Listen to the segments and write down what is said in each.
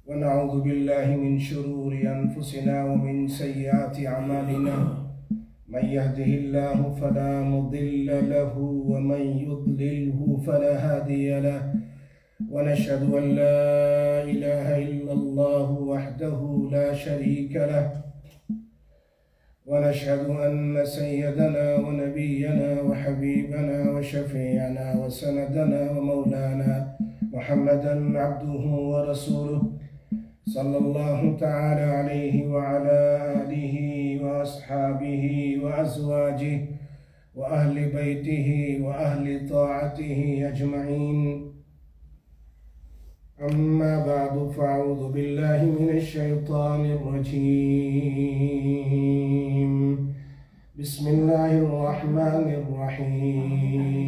ونعوذ بالله من شرور أنفسنا ومن سيئات أعمالنا من يهده الله فلا مضل له ومن يضلله فلا هادي له ونشهد أن لا إله إلا الله وحده لا شريك له ونشهد أن سيدنا ونبينا وحبيبنا وشفيعنا وسندنا ومولانا محمدا عبده ورسوله صلى الله تعالى عليه وعلى آله وأصحابه وأزواجه وأهل بيته وأهل طاعته أجمعين. أما بعد فأعوذ بالله من الشيطان الرجيم. بسم الله الرحمن الرحيم.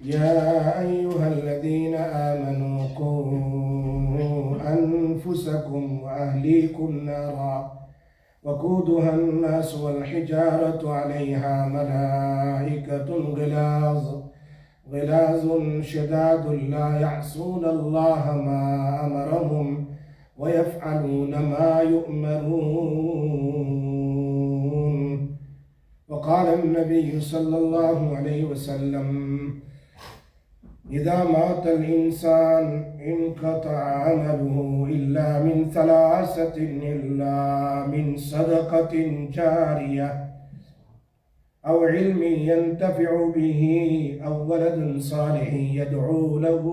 يا أيها الذين آمنوا قوا أنفسكم وأهليكم نارا وقودها الناس والحجارة عليها ملائكة غلاظ شداد لا يعصون الله ما أمرهم ويفعلون ما يؤمرون. وقال النبي صلى الله عليه وسلم: إذا مات الإنسان انقطع عمله إلا من ثلاثة إلا من صدقة جارية أو علم ينتفع به أو ولد صالح يدعو له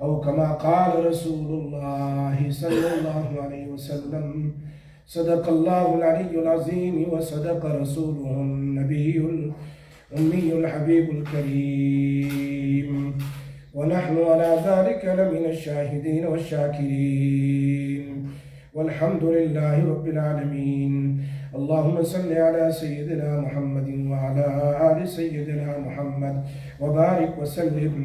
أو كما قال رسول الله صلى الله عليه وسلم. صدق الله العلي العظيم وصدق رسوله النبي الأمي الحبيب الكريم، ونحن على ذلك لمن الشاهدين والشاكرين، والحمد لله رب العالمين. اللهم صل على سيدنا محمد وعلى آل سيدنا محمد وبارك وسلم.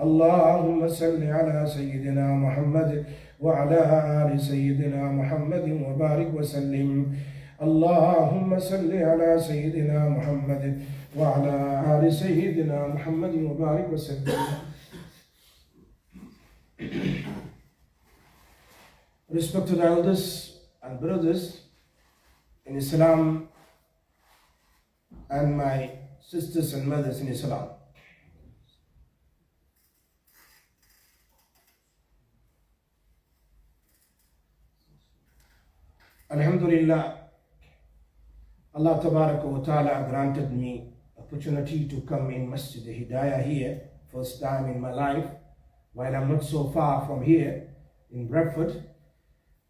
اللهم صل على سيدنا محمد وعلى آل سيدنا محمد وبارك وسلم. اللهم صل على سيدنا محمد وعلى آل سيدنا محمد وبارك وسلم. Respected elders and brothers in Islam and my sisters and mothers in Islam, Alhamdulillah, Allah Tabaraka wa Ta'ala granted me opportunity to come in Masjid Hidayah here, first time in my life, while I'm not so far from here in Bradford,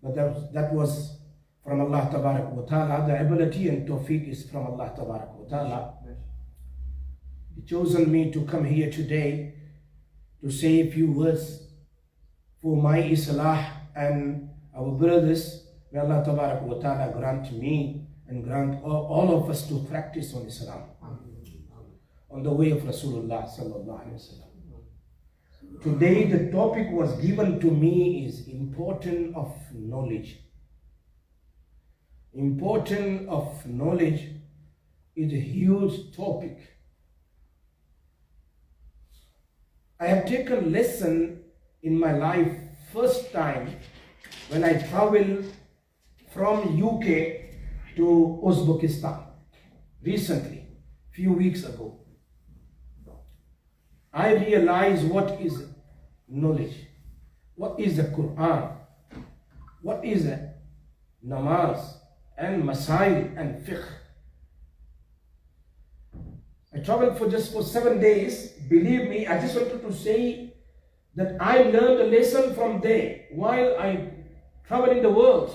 but that was from Allah Tabaraka wa Ta'ala. The ability and tawfiq is from Allah Tabaraka wa Ta'ala. He chosen me to come here today to say a few words for my Islah and our brothers. May Allah Tabaraka wa Ta'ala grant me and grant all of us to practice on Islam, on the way of Rasulullah sallallahu alaihi wasallam. Today the topic was given to me is importance of knowledge. Importance of knowledge is a huge topic. I have taken lesson in my life first time when I traveled from UK to Uzbekistan recently, few weeks ago. I realized what is knowledge, what is the Quran, what is namaz and masail and fiqh. I traveled for 7 days. Believe me, I just wanted to say that I learned a lesson from there while I traveled in the world.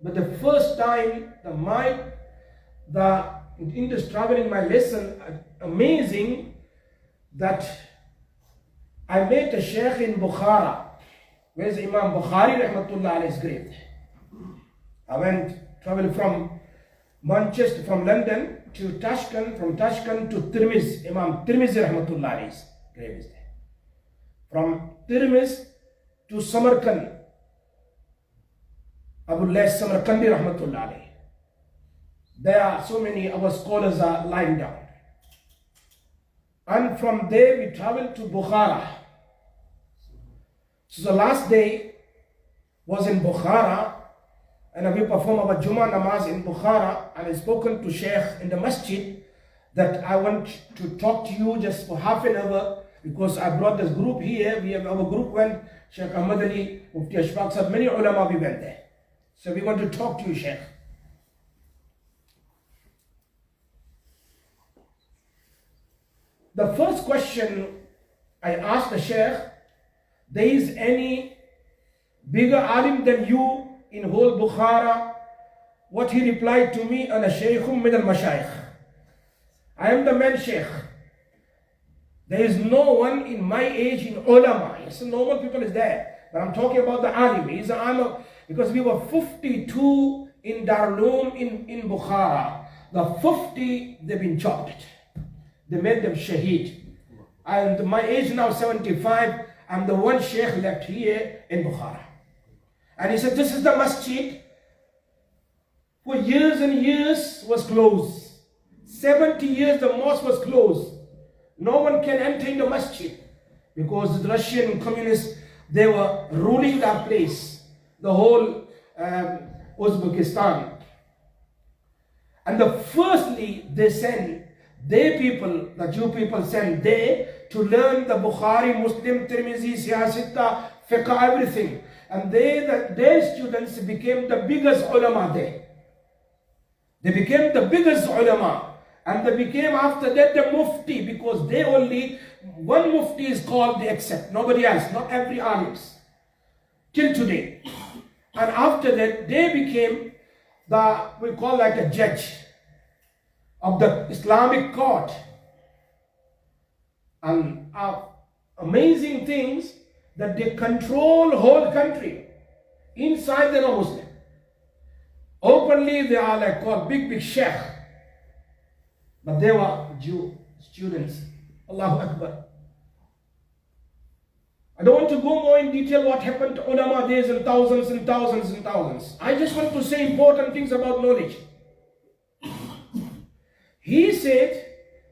But the first time, in this traveling, my lesson, amazing that I met a Sheikh in Bukhara. Where's Imam Bukhari rahmatullah alayhi's grave? I traveled from Manchester, from London to Tashkent, from Tashkent to Tirmiz. Imam Tirmizi rahmatullah alayhi's grave is there. From Tirmiz to Samarkand, Abullah Samarkandi rahmatullah alayhi. There are so many our scholars are lying down. And from there we traveled to Bukhara. So the last day was in Bukhara, and we performed our Jummah namaz in Bukhara, and I spoken to Sheikh in the Masjid that I want to talk to you just for half an hour, because I brought this group here. Our group went, Sheikh Ahmad Ali, Mufti Ashfaq said, many ulama we went there. So we want to talk to you, Sheikh. The first question I asked the Sheikh, there is any bigger alim than you in whole Bukhara? What he replied to me, ana shaykhum min al-mashayikh. I am the man Sheikh. There is no one in my age in ulama. Yes, normal people is there, but I'm talking about the alim. He's an alim, because we were 52 in Darul in Bukhara. The 50, they've been chopped. They made them shaheed. And my age now 75, I'm the one Sheikh left here in Bukhara. And he said, this is the masjid. For years and years was closed. 70 years the mosque was closed. No one can enter in the masjid, because the Russian communists, they were ruling that place, the whole Uzbekistan. And firstly, they sent their people, the Jew people sent there to learn the Bukhari, Muslim, Tirmizi, Siyasita, Fiqh, everything. And their students became the biggest ulama there. They became the biggest ulama. And they became after that the mufti, because they only, one mufti is called, they accept, nobody else, not every alims, till today. And after that, they became we call like a judge of the Islamic court. And amazing things that they control whole country. Inside they're not Muslim. Openly they are like called big Sheikh. But they were Jew students. Allahu Akbar. I don't want to go more in detail what happened to ulama days and thousands and thousands and thousands. I just want to say important things about knowledge. He said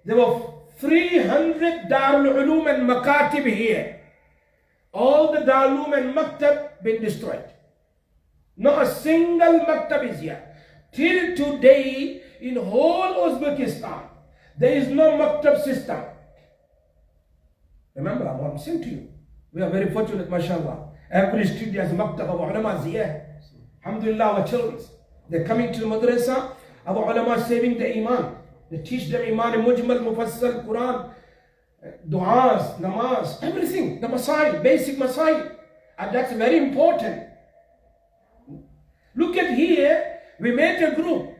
there were 300 Darul Ulum and Makatib here. All the Darul Ulum and Maktab been destroyed. Not a single Maktab is here. Till today, in whole Uzbekistan, there is no Maktab system. Remember, I'm saying to you, we are very fortunate, mashallah. Every street has a Maktab, our ulama is here. Alhamdulillah, our children, they're coming to the madrasa, our ulama saving the iman. They teach them iman, mujmal, mufassal, Quran, du'as, namaz, everything, the masail, basic masail. And that's very important. Look at here, we made a group.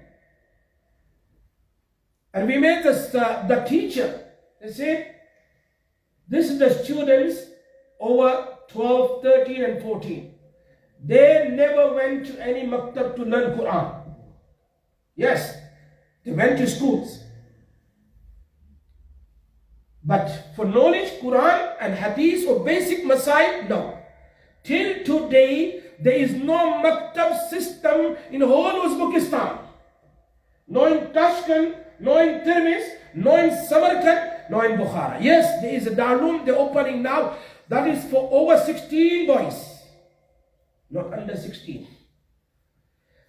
And we made the teacher. They said, this is the students over 12, 13 and 14. They never went to any maktab to learn Quran. Yes, they went to schools. But for knowledge, Quran and Hadith or basic masail, no. Till today, there is no maktab system in whole Uzbekistan. No in Tashkent, no in Tirmiz, no in Samarkand, no in Bukhara. Yes, there is a Darul they're opening now. That is for over 16 boys, not under 16.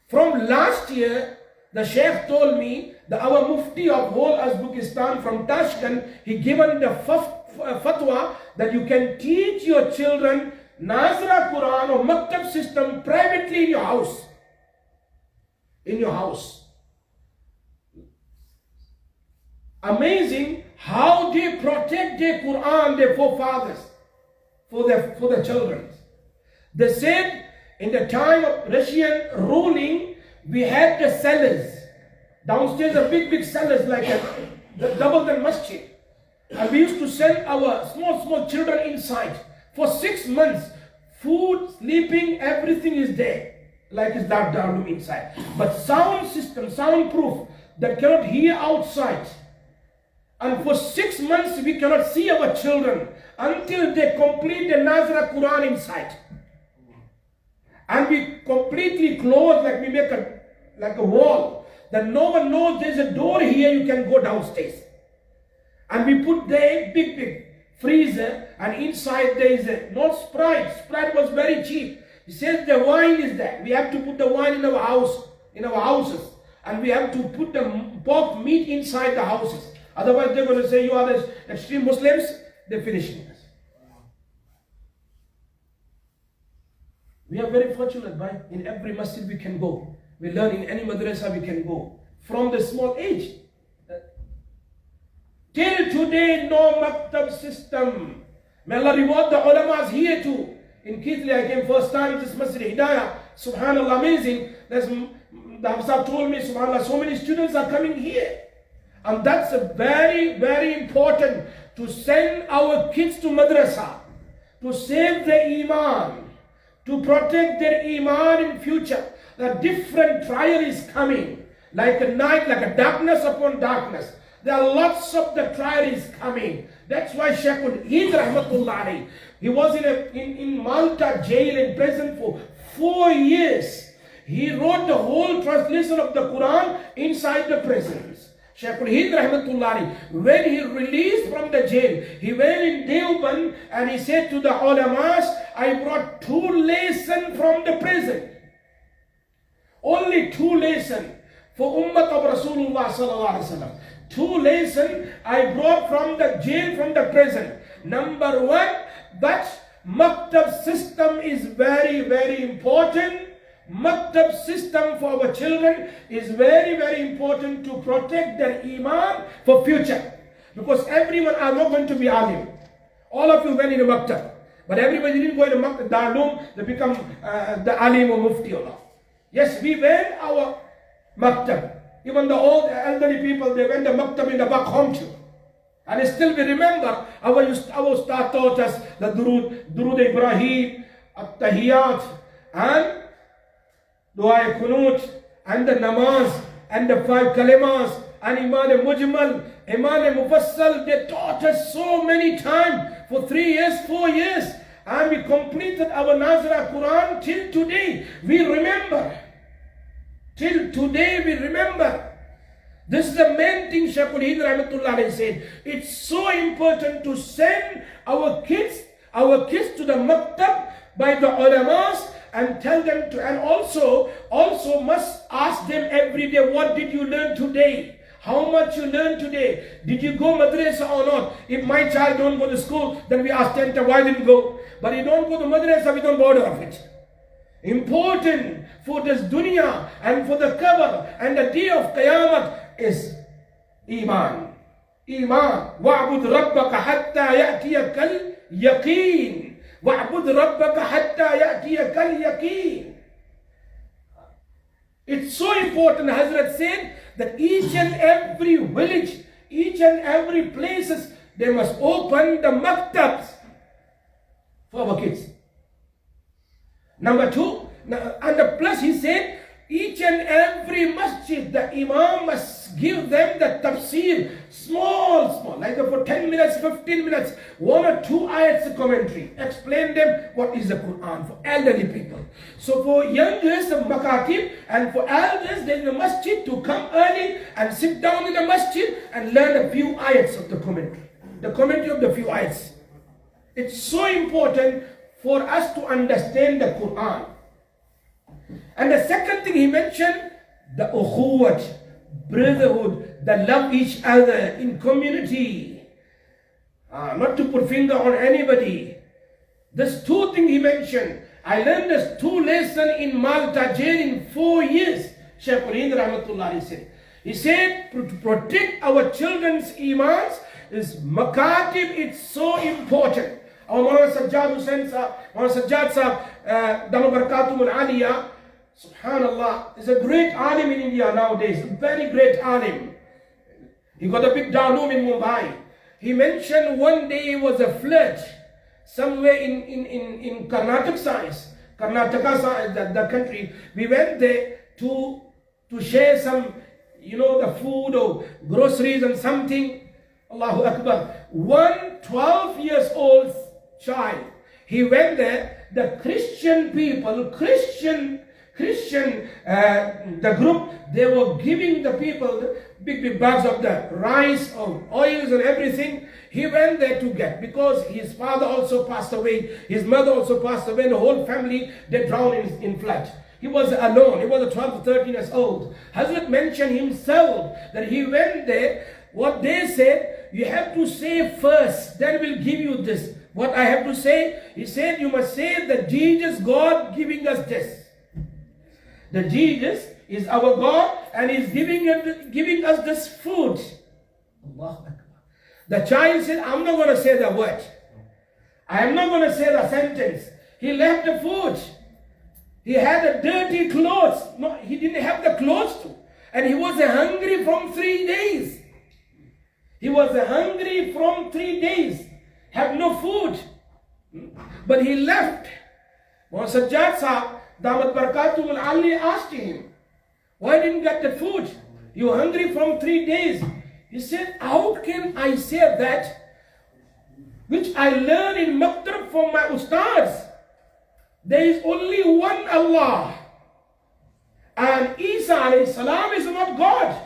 From last year, the Sheikh told me that our Mufti of whole Uzbekistan from Tashkent, he given the fatwa that you can teach your children Nazra Quran or Maktab system privately in your house. In your house. Amazing how they protect their Quran, their forefathers, for the children. They said in the time of Russian ruling, we had the cellars. Downstairs are big cellars like double than Masjid. And we used to send our small children inside. For 6 months, food, sleeping, everything is there. Like it's that down inside. But sound system, soundproof, that cannot hear outside. And for 6 months we cannot see our children until they complete the Nazra Quran inside. And we completely close, like we make a wall, that no one knows there's a door here, you can go downstairs. And we put there big freezer, and inside there is not Sprite. Sprite was very cheap. He says the wine is there. We have to put the wine in our house, in our houses. And we have to put the pork meat inside the houses. Otherwise they're going to say you are the extreme Muslims. They're finishing us. We are very fortunate, by in every masjid we can go. We learn in any madrasa we can go. From the small age. Till today, no maktab system. May Allah reward the ulamas here too. In Kizli, I came first time, this Masjid Hidayah. Subhanallah, amazing. The Hafsab told me, subhanallah, so many students are coming here. And that's a very important to send our kids to madrasa, to save their iman, to protect their iman in future. The different trial is coming, like a night, like a darkness upon darkness. There are lots of the trial is coming. That's why Shaykh, he was in Malta jail in prison for 4 years. He wrote the whole translation of the Quran inside the prisons. Shaykh when he released from the jail, he went in Deoband and he said to the ulamas, I brought 2 lessons from the prison. Only 2 lessons for Ummah of Rasulullah sallallahu alaihi wasallam. 2 lessons I brought from the jail, from the prison. Number 1, that maktab system is very important. Maktab system for our children is very important to protect their iman for future. Because everyone are not going to be alim. All of you went in a maktab. But everybody didn't go in a maktab, darlum, they become the alim or mufti or not. Yes, we went our maktab. Even the old elderly people, they went to maktab in the back home too. And still we remember, our Ustad taught us the Durud Ibrahim, At-Tahiyyat, and Dua Kunut, and the Namaz, and the 5 Kalimas, and Iman Mujmal, Iman Mufassal. They taught us so many times for 3 years, 4 years. And we completed our Nazra Quran till today. We remember. Till today we remember. This is the main thing Shaykh Rahmatullah said. It's so important to send our kids to the maktab by the ulamas and tell them to, and also must ask them every day, what did you learn today? How much you learned today? Did you go madrasa or not? If my child don't go to school, then we ask them why didn't go. But he don't go to madrasa, we don't bother of it. Important for this dunya and for the cover and the day of Qiyamah is Iman. Iman. وَعْبُدْ رَبَّكَ حَتَّى يَأْتِيَكَ الْيَقِينَ. وَعْبُدْ رَبَّكَ حَتَّى يَأْتِيَكَ الْيَقِينَ. It's so important, Hazrat said, that each and every village, each and every places, they must open the maktabs for our kids. Number 2, and plus he said, each and every masjid, the imam must give them the tafsir, small, like for 10 minutes, 15 minutes, 1 or 2 ayats of commentary. Explain them what is the Quran for elderly people. So for youngers, the makatib, and for elders, there is a masjid to come early and sit down in the masjid and learn a few ayats of the commentary. The commentary of the few ayats. It's so important for us to understand the Quran. And the second thing he mentioned, the ukhuwat, brotherhood, the love each other in community. Not to put finger on anybody. There's 2 things he mentioned. I learned this 2 lessons in Malta jail in 4 years. Shaykh Rahmatullah said. He said to protect our children's imans is makatib, it's so important. Our Maulana Sajjad Hussain Sahab, Maulana Sajjad Sahab, Damu Barakatum al-Aliyah, subhanallah, is a great alim in India nowadays, a very great alim. He got a big darloom in Mumbai. He mentioned one day was a flood somewhere in Karnataka side, the country. We went there to share some, the food or groceries and something. Allahu Akbar. One 12 years old child, he went there. The Christian people, Christian Christian, the group, they were giving the people the big bags of the rice, of oils and everything. He went there to get, because his father also passed away, his mother also passed away, and the whole family, they drowned in flood. He was alone. He was 12 to 13 years old. Hazrat mentioned himself that he went there. What they said, you have to say first, then we'll give you this. What I have to say, he said, you must say that Jesus, God, giving us this. That Jesus is our God and is giving us this food. Allahu Akbar. The child said, I'm not going to say the word. I am not going to say the sentence. He left the food. He had a dirty clothes. No, he didn't have the clothes to. And he was hungry from 3 days. He was hungry from 3 days. Have no food. But he left. Mohsen Sajjad Sahab, Damat Barakatum Ali asked him, why didn't you get the food? You were hungry from 3 days. He said, how can I say that which I learned in Maktab from my ustads? There is only one Allah. And Isa alayhi salam is not God.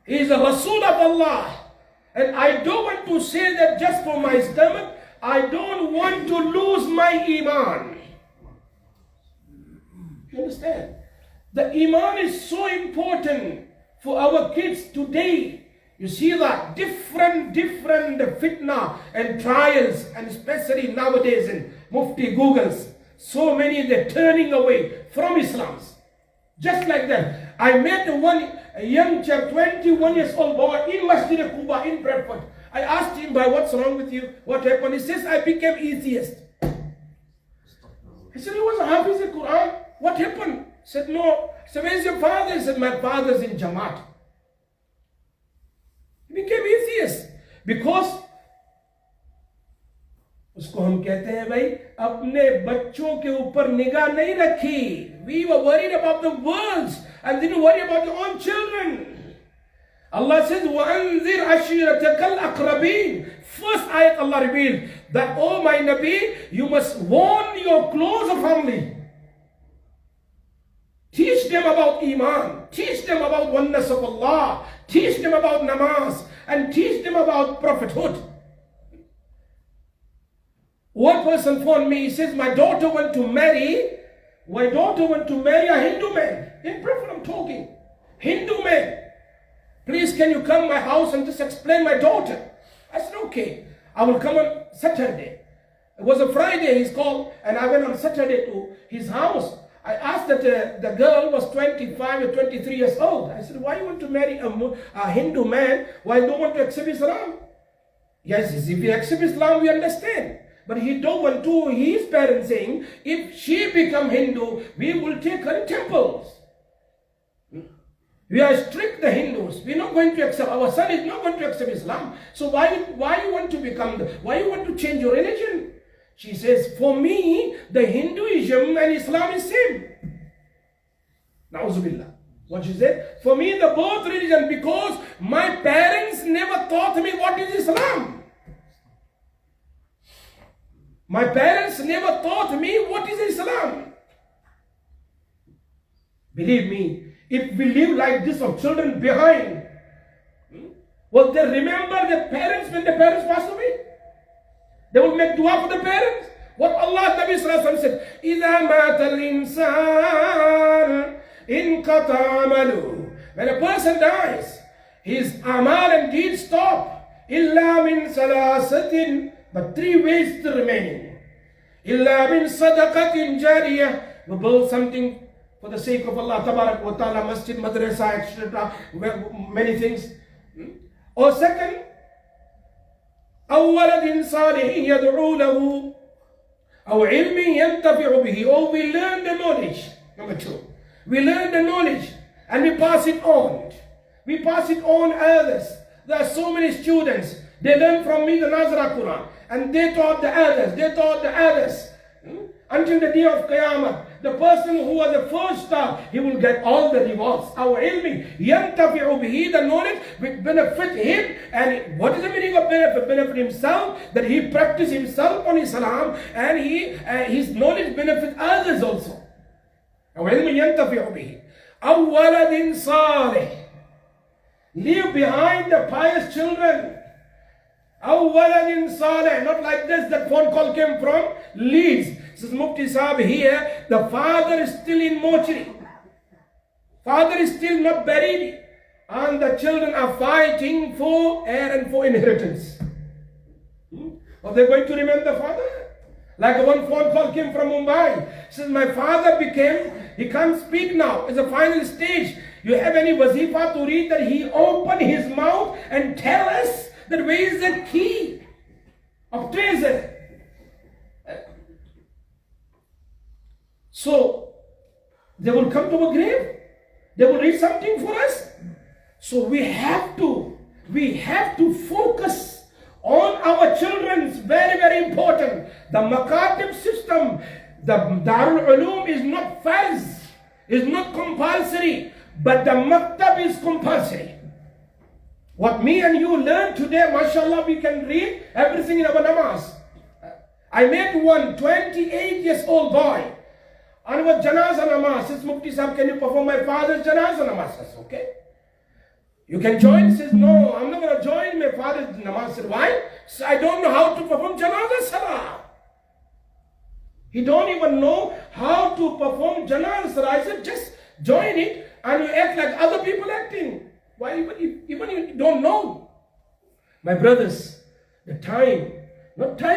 He is a Rasul of Allah. And I don't want to say that just for my stomach. I don't want to lose my Iman. You understand? The Iman is so important for our kids today. You see that different fitna and trials, and especially nowadays in Mufti Googles, so many they're turning away from Islam. Just like that. I met a young chap, 21 years old boy in Masjid Quba in Bradford. I asked him, what's wrong with you? What happened? He says, I became atheist. He said, he was a Hafiz of Quran. What happened? I said, no. I said, where's your father? He said, my father's in Jamaat. He became atheist because उसको हम कहते हैं भाई अपने बच्चों के ऊपर निगाह नहीं रखी. We were worried about the world and didn't worry about your own children. Allah says, وَأَنذِرْ عَشِيرَتَكَ الْأَقْرَبِينَ. First ayat Allah revealed that, oh my Nabi, you must warn your closer family. Teach them about Iman. Teach them about oneness of Allah. Teach them about namaz. And teach them about prophethood. One person phoned me, he says, my daughter went to marry a Hindu man. In Bradford I'm talking. Hindu man. Please can you come to my house and just explain my daughter? I said, okay. I will come on Saturday. It was a Friday, he's called, and I went on Saturday to his house. I asked that the girl was 25 or 23 years old. I said, why you want to marry a Hindu man? Why don't want to accept Islam? Yes, if you accept Islam, we understand. But he don't want to, his parents saying, if she become Hindu, we will take her in temples. We are strict, the Hindus. We are not going to accept, our son is not going to accept Islam. So why you want to why you want to change your religion? She says, for me, the Hinduism and Islam is same. Na'uzubillah. What she said? For me, the both religion, because my parents never taught me what is Islam. My parents never taught me what is Islam. Believe me, if we live like this of children behind, will they remember their parents when their parents passed away? They will make dua for the parents. What Allah Nabi Sallallahu Alaihi Wasallam said, إِذَا مَاتَ الْإِنسَانِ إِنْقَطَعَ عَمَلُهُ. When a person dies, his amal and deeds stop. إِلَّا مِنْ ثَلَاثَةٍ. But three ways still remaining. إِلَّا مِنْ صَدَقَةٍ جَارِيَةٍ. We build something for the sake of Allah Tabarak wa Ta'ala, Masjid, Madrasa, etc. Many things. Or second, أو ولد صالح يدعو له أو علم ينتفع به. Or we learn the knowledge. Number two, we learn the knowledge and we pass it on. We pass it on others. There are so many students. They learn from me the Nazara Quran and they taught the others. They taught the others. Until the day of Qiyamah, the person who was the first star, he will get all the rewards. Our ilmi, yantafi'u bihi, the knowledge will benefit him. And what is the meaning of benefit? Benefit himself, that he practice himself on Islam, and his knowledge benefit others also. وعلم ينتفع به أو ولد صالح. Leave behind the pious children. أو ولد صالح. Not like this, that phone call came from Leeds. Says Mufti Sahib here, the father is still in mortuary. Father is still not buried. And the children are fighting for heir and for inheritance. Are they going to remember the father? Like one phone call came from Mumbai. Says my father he can't speak now. It's a final stage. You have any wazifa to read that he opened his mouth and tell us that where is the key of treasure? So they will come to a grave. They will read something for us. So we have to focus on our children. It's very, very important. The makatib system, the Darul Ulum is not farz, is not compulsory, but the maktab is compulsory. What me and you learn today, mashallah, we can read everything in our namaz. I met one 28 years old boy. And what janaza namaz, says Mufti Sahib, can you perform my father's janaza namaz? Says, okay. You can join? Says, no, I'm not going to join my father's namaz. Said, why? So I don't know how to perform janaza salah. He don't even know how to perform janaza salah. I said, just join it and you act like other people acting. Why? Even you don't know. My brothers, the time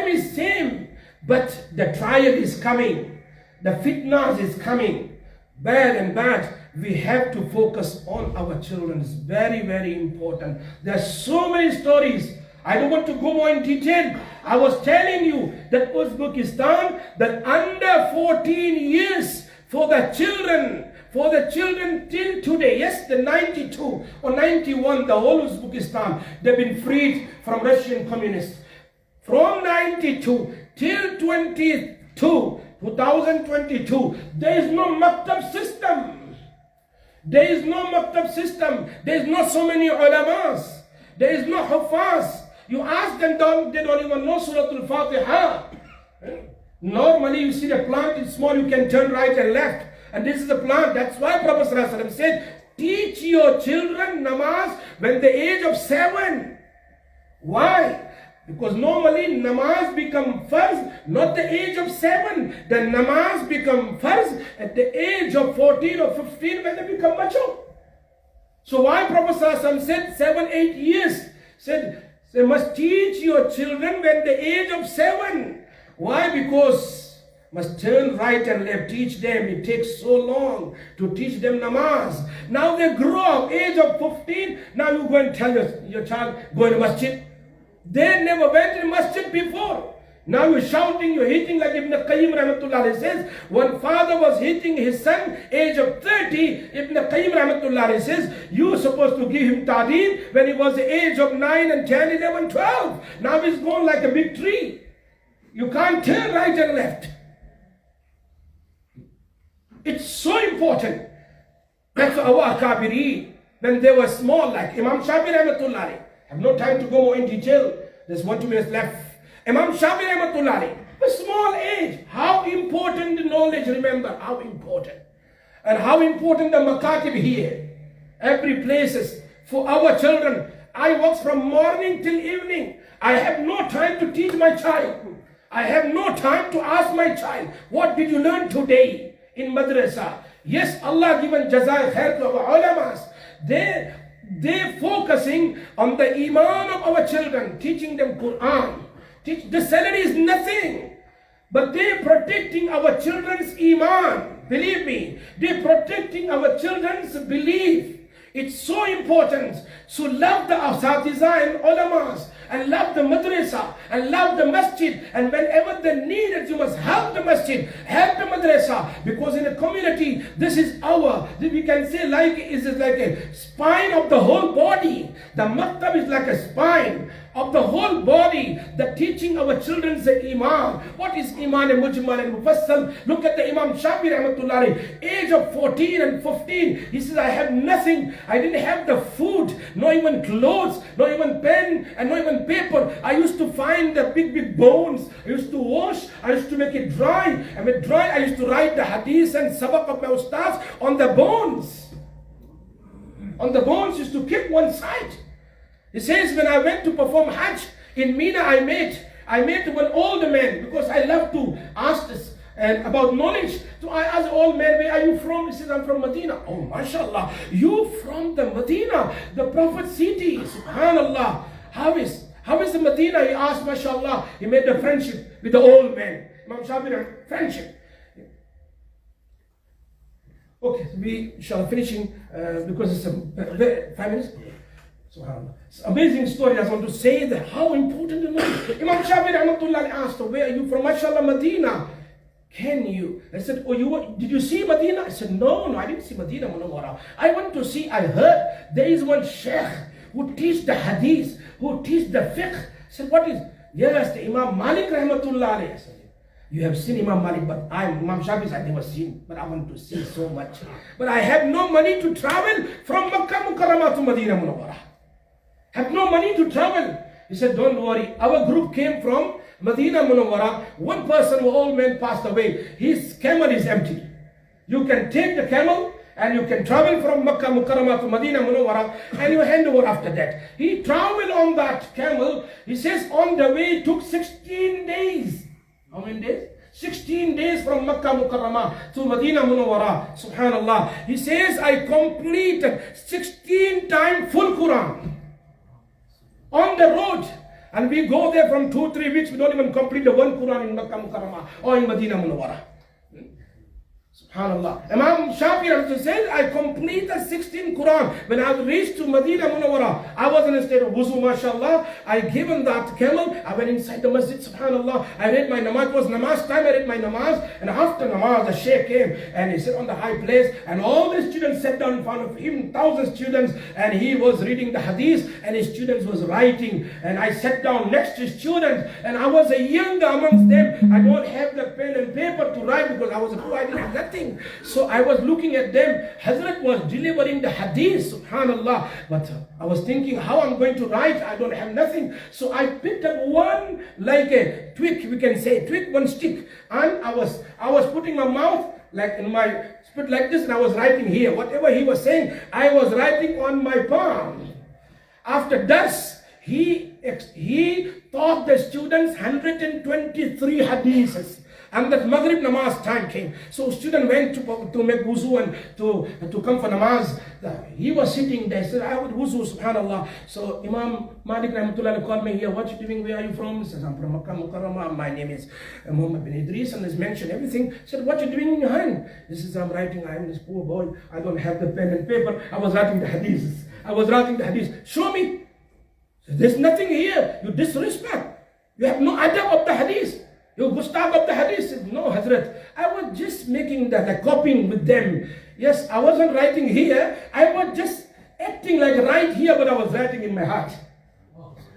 is same, but the trial is coming. The fitnas is coming, bad and bad. We have to focus on our children. It's very, very important. There are so many stories. I don't want to go more in detail. I was telling you that Uzbekistan, that under 14 years for the children till today, yes, the 92 or 91, the whole Uzbekistan, they've been freed from Russian communists. From 92 till 2022, there is no maktab system. There is no maktab system. There is not so many ulamas. There is no hufaz. You ask them, they don't even know Surah Al-Fatiha. Normally you see the plant is small, you can turn right and left. And this is the plant. That's why Prophet ﷺ said, teach your children namaz when the age of 7. Why? Because normally namaz become farz not the age of 7. The namaz become farz at the age of 14 or 15 when they become mature. So why Prophet ﷺ said 7, 8 years? Said they must teach your children when the age of 7. Why? Because must turn right and left, teach them. It takes so long to teach them namaz. Now they grow up, age of 15. Now you go and tell your child, go to Masjid. They never went to Masjid before. Now you're shouting, you're hitting, like Ibn Qayyim Rahmatullah says. One father was hitting his son, age of 30. Ibn Qayyim Rahmatullah says, you're supposed to give him ta'deeb when he was the age of 9 and 10, 11, 12. Now he's gone like a big tree. You can't turn right and left. It's so important. That's our akabiri, when they were small, like Imam Shafi Rahmatullah. I have no time to go more in detail. There's 1-2 minutes left. Imam Shafi Rahmatullah, a small age. How important the knowledge, remember, how important. And how important the makatib here. Every places for our children. I work from morning till evening. I have no time to teach my child. I have no time to ask my child, what did you learn today in madrasa? Yes, Allah given jazaak khair to our ulamas. They focusing on the iman of our children, teaching them Quran. The salary is nothing, but they're protecting our children's iman. Believe me, they're protecting our children's belief. It's so important. So love the asatiza and ulamas, and love the madrasa, and love the masjid. And whenever they need it, you must help the masjid, help the madrasa. Because in a community, this is we can say is like a spine of the whole body. The maktab is like a spine. of the whole body, the teaching our children the Iman. What is Iman and Mujmal and Mufassal? Look at the Imam Shafi rahmatullahi, age of 14 and 15. He says, I have nothing. I didn't have the food, not even clothes, not even pen, and not even paper. I used to find the big bones. I used to wash. I used to make it dry. And with dry, I used to write the hadith and sabaq of my ustaz on the bones. On the bones, used to keep one side. He says, when I went to perform Hajj in Mina, I met one old man, because I love to ask this and about knowledge. So I asked old man, where are you from? He says, I'm from Medina. Oh, mashallah, you from the Medina, the Prophet's city. Subhanallah. How is the Medina? He asked, mashallah. He made a friendship with the old man. Imam Shafi, friendship. Okay, we shall finishing because it's 5 minutes. SubhanAllah. It's an amazing story. I just want to say that how important the knowledge. Imam Shafi rahmatullah asked, where are you from? Mashallah, Medina. Can you? I said, oh, did you see Medina? I said, no, I didn't see Medina Munawwara. I want to see, I heard there is one Sheikh who teach the Hadith, who teach the Fiqh. I said, what is? Yes, the Imam Malik rahmatullah alayhi. I said, you have seen Imam Malik, but Imam Shafi I've never seen, but I want to see so much. But I have no money to travel from Makkah Mukarramah to Medina Munawwara. Have no money to travel. He said, don't worry. Our group came from Medina Munawwara. One person, an old man, passed away. His camel is empty. You can take the camel and you can travel from Makkah Mukarramah to Medina Munawwara, and you hand over after that. He traveled on that camel. He says on the way it took 16 days. How many days? 16 days from Makkah Mukarramah to Medina Munawwara. Subhanallah. He says, I completed 16 times full Quran on the road. And we go there from 2-3 weeks, we don't even complete the one Quran in Makkah Mukarramah or in Medina Munawwara. SubhanAllah. Imam Shafi says, I completed 16 Quran. When I reached to Medina Munawwara, I was in a state of wuzu, mashallah. I given that camel, I went inside the masjid, subhanallah. I read my namaz, it was namaz time, I read my namaz. And after namaz, the Sheikh came and he sat on the high place. And all the students sat down in front of him, 1,000 students. And he was reading the hadith and his students was writing. And I sat down next to his students. And I was a younger amongst them. I don't have the pen and paper to write because I was a poor, I didn't have nothing. So I was looking at them. Hazrat was delivering the hadith, subhanallah. But I was thinking how I'm going to write. I don't have nothing. So I picked up one, like a twig, we can say, twig, one stick. And I was putting my mouth like in my spit like this, and I was writing here. Whatever he was saying, I was writing on my palm. After dars, he taught the students 123 hadiths. And that Maghrib namaz time came. So student went to make wuzu and to come for namaz. He was sitting there, said, I would wuzu, subhanallah. So Imam Malik rahmatullah called me here, what you doing, where are you from? He says, I'm from Makkah Mukarramah, my name is Muhammad bin Idris, and he's mentioned everything. He said, what you doing in your hand? He says, I'm writing, I'm this poor boy, I don't have the pen and paper. I was writing the hadiths. Show me. So there's nothing here. You disrespect. You have no adab of the hadith. You gustab of the hadith. Said, no, Hazrat, I was just making that, copying with them. Yes, I wasn't writing here. I was just acting like right here, but I was writing in my heart.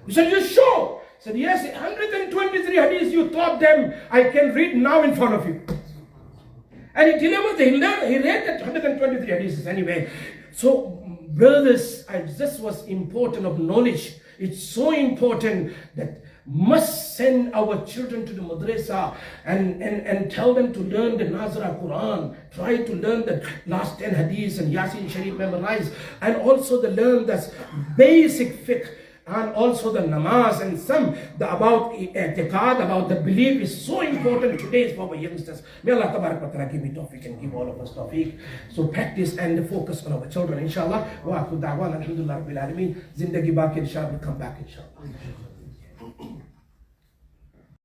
He said, you sure? He said, yes, 123 hadiths you taught them. I can read now in front of you. And he read that 123 hadiths anyway. So, brothers, this was important of knowledge. It's so important that must send our children to the madrasa and tell them to learn the Nazara Quran. Try to learn the last 10 hadiths and Yasin Sharif memorize. And also to learn this basic fiqh. And also the namaz and about i'tiqad, about the belief is so important today for our youngsters. May Allah tabarak wa ta'ala give me tawfiq and give all of us tawfiq. So practice and focus on our children, inshallah. Wa akhu da'wan alhamdulillah rabbil alameen. Zindagi baki inshallah, we'll come back inshallah.